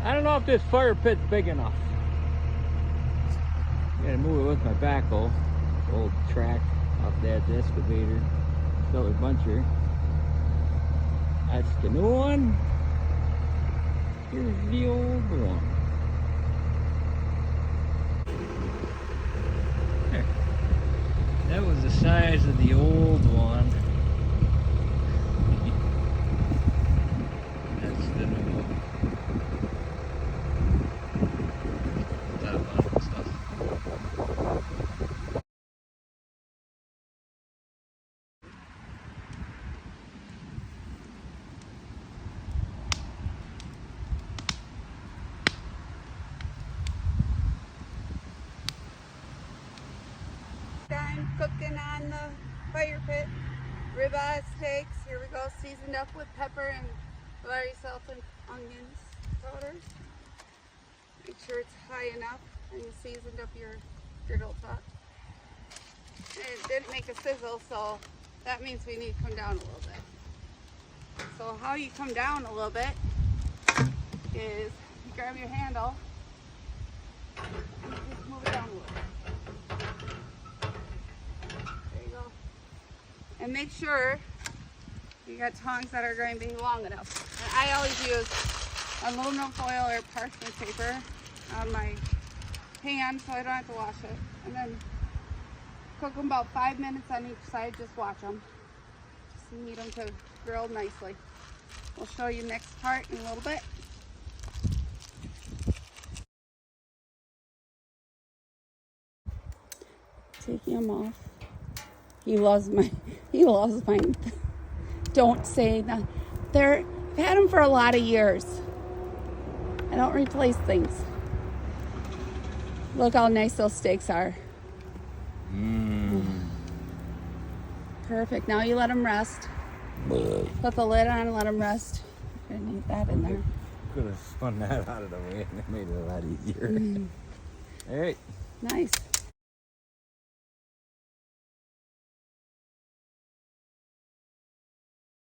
I don't know if this fire pit's big enough. Gotta move it with my backhoe. Old track off that excavator. Still a buncher. That's the new one. Here's the old one. There. That was the size of the old one. That's the new one. That bottom stuff. Time cooking on the fire pit. Ribeye steaks. Here we go, seasoned up with pepper and Larry salt and onions powder. Make sure it's high enough and you seasoned up your griddle top. And it didn't make a sizzle, so that means we need to come down a little bit. So how you come down a little bit is you grab your handle and you just move it down a little bit. And make sure you got tongs that are going to be long enough. And I always use aluminum foil or parchment paper on my pan so I don't have to wash it. And then cook them about 5 minutes on each side. Just watch them. Just need them to grill nicely. We'll show you next part in a little bit. Taking them off. He loves mine. Don't say that. I've had them for a lot of years. I don't replace things. Look how nice those steaks are. Perfect. Now you let them rest. Put the lid on and let them rest. You're gonna need that in there. Could have spun that out of the way and it made it a lot easier. All right. Nice.